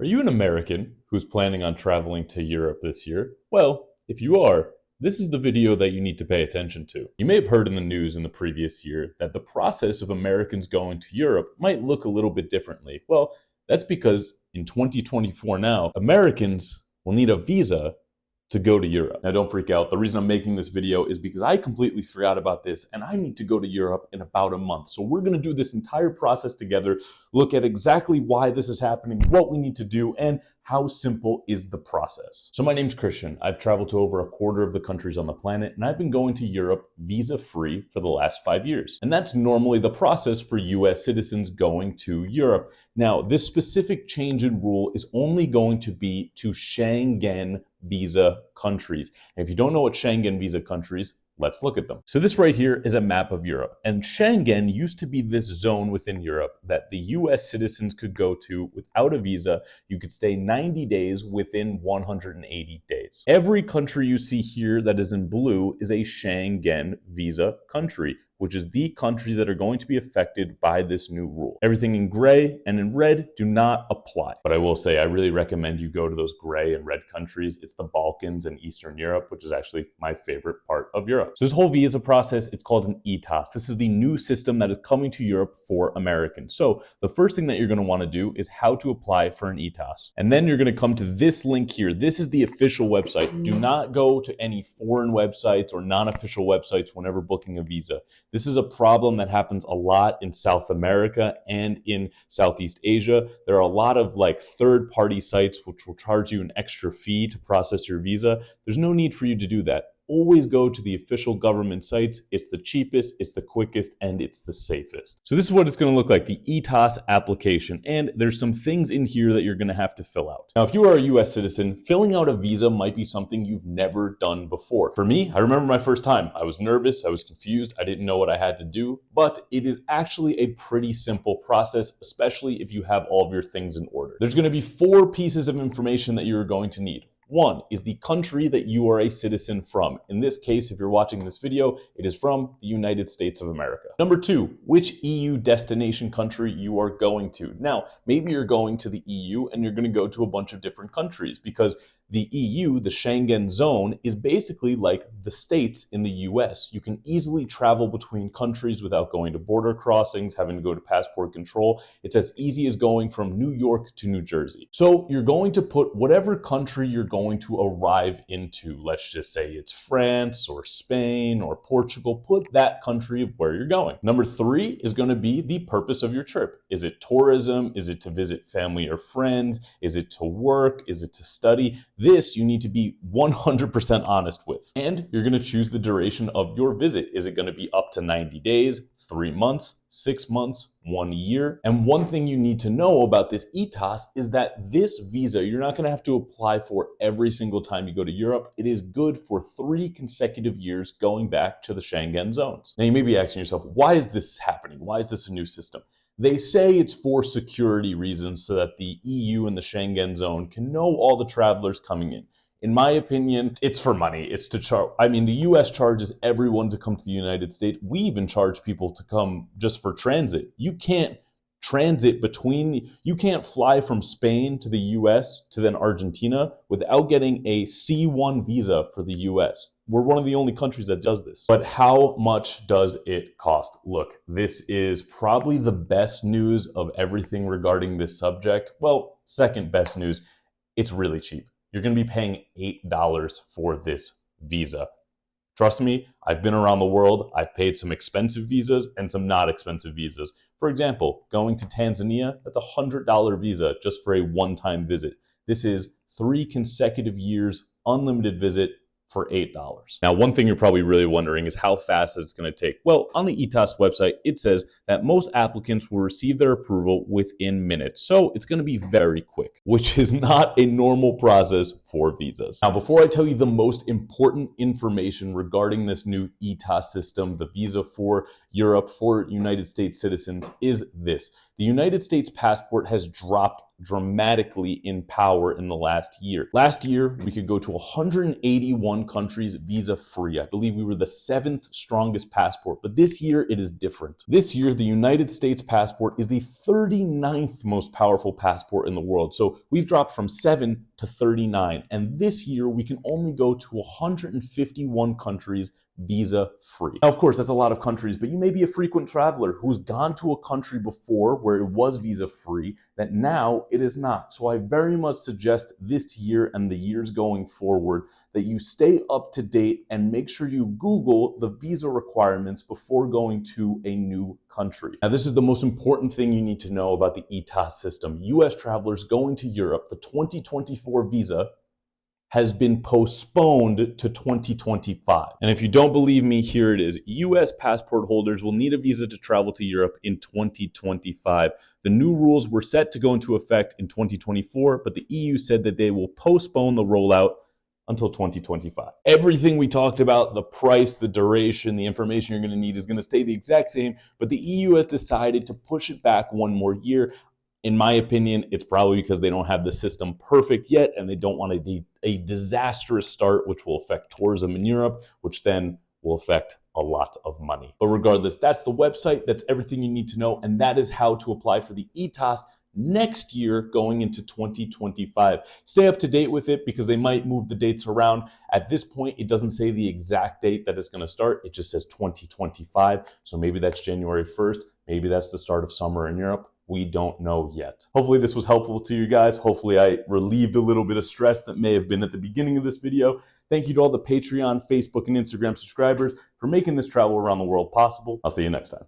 Are you an American who's planning on traveling to Europe this year? Well, if you are, this is the video that you need to pay attention to. You may have heard in the news in the previous year that the process of Americans going to Europe might look a little bit differently. Well, that's because in 2024 now, Americans will need a visa to go to Europe. Now don't freak out. The reason I'm making this video is because I completely forgot about this and I need to go to Europe in about a month. So we're gonna do this entire process together, look at exactly why this is happening, what we need to do, and how simple is the process. So my name's Christian. I've traveled to over a quarter of the countries on the planet, and I've been going to Europe visa-free for the last 5 years. And that's normally the process for US citizens going to Europe. Now, this specific change in rule is only going to be to Schengen visa countries. And if you don't know what Schengen visa countries, let's look at them. So this right here is a map of Europe, and Schengen used to be this zone within Europe that the US citizens could go to without a visa. You could stay 90 days within 180 days. Every country you see here that is in blue is a Schengen visa country, which is the countries that are going to be affected by this new rule. Everything in gray and in red do not apply. But I will say, I really recommend you go to those gray and red countries. It's the Balkans and Eastern Europe, which is actually my favorite part of Europe. So this whole visa process, it's called an ETIAS. This is the new system that is coming to Europe for Americans. So the first thing that you're gonna wanna do is how to apply for an ETIAS. And then you're gonna come to this link here. This is the official website. Do not go to any foreign websites or non-official websites whenever booking a visa. This is a problem that happens a lot in South America and in Southeast Asia. There are a lot of third-party sites which will charge you an extra fee to process your visa. There's no need for you to do that. Always go to the official government sites. It's the cheapest, it's the quickest, and it's the safest. So this is what it's going to look like, the ETIAS application. And there's some things in here that you're going to have to fill out. Now, if you are a US citizen, filling out a visa might be something you've never done before. For me, I remember my first time. I was nervous, I was confused, I didn't know what I had to do, but it is actually a pretty simple process, especially if you have all of your things in order. There's going to be 4 pieces of information that you're going to need. One is the country that you are a citizen from. In this case, if you're watching this video, it is from the United States of America. Number 2, which EU destination country you are going to. Now, maybe you're going to the EU and you're going to go to a bunch of different countries because the EU, the Schengen zone, is basically like the states in the US. You can easily travel between countries without going to border crossings, having to go to passport control. It's as easy as going from New York to New Jersey. So you're going to put whatever country you're going to arrive into. Let's just say it's France or Spain or Portugal. Put that country of where you're going. Number 3 is going to be the purpose of your trip. Is it tourism? Is it to visit family or friends? Is it to work? Is it to study? This you need to be 100% honest with. And you're going to choose the duration of your visit. Is it going to be up to 90 days, 3 months, 6 months, 1 year? And one thing you need to know about this ETIAS is that this visa, you're not going to have to apply for every single time you go to Europe. It is good for 3 consecutive years going back to the Schengen zones. Now you may be asking yourself, why is this happening? Why is this a new system? They say it's for security reasons so that the EU and the Schengen zone can know all the travelers coming in. In my opinion, it's for money. It's to charge. I mean, the US charges everyone to come to the United States. We even charge people to come just for transit. You can't transit you can't fly from Spain to the US to then Argentina without getting a C1 visa for the US. We're one of the only countries that does this. But how much does it cost? Look, this is probably the best news of everything regarding this subject. Well, second best news, it's really cheap. You're going to be paying $8 for this visa. Trust me, I've been around the world. I've paid some expensive visas and some not expensive visas. For example, going to Tanzania, that's a $100 visa just for a one-time visit. This is 3 consecutive years, unlimited visit for $8. Now, one thing you're probably really wondering is how fast it's going to take. Well, on the ETIAS website, it says that most applicants will receive their approval within minutes. So it's going to be very quick, which is not a normal process for visas. Now, before I tell you the most important information regarding this new ETIAS system, the visa for Europe for United States citizens is this. The United States passport has dropped dramatically in power in the last year. Last year, we could go to 181 countries visa-free. I believe we were the 7th strongest passport, but this year it is different. This year, the United States passport is the 39th most powerful passport in the world. So we've dropped from 7 to 39. And this year, we can only go to 151 countries visa-free. Now, of course, that's a lot of countries, but you may be a frequent traveler who's gone to a country before where it was visa-free that now it is not. So I very much suggest this year and the years going forward that you stay up to date and make sure you Google the visa requirements before going to a new country. Now, this is the most important thing you need to know about the ETIAS system. US travelers going to Europe, the 2024 visa has been postponed to 2025. And if you don't believe me, here it is. US passport holders will need a visa to travel to Europe in 2025. The new rules were set to go into effect in 2024, but the EU said that they will postpone the rollout until 2025. Everything we talked about, the price, the duration, the information you're going to need is going to stay the exact same, but the EU has decided to push it back one more year. In my opinion, it's probably because they don't have the system perfect yet and they don't want a disastrous start, which will affect tourism in Europe, which then will affect a lot of money. But regardless, that's the website. That's everything you need to know. And that is how to apply for the ETIAS next year going into 2025. Stay up to date with it because they might move the dates around. At this point, it doesn't say the exact date that it's going to start. It just says 2025. So maybe that's January 1st. Maybe that's the start of summer in Europe. We don't know yet. Hopefully this was helpful to you guys. Hopefully I relieved a little bit of stress that may have been at the beginning of this video. Thank you to all the Patreon, Facebook, and Instagram subscribers for making this travel around the world possible. I'll see you next time.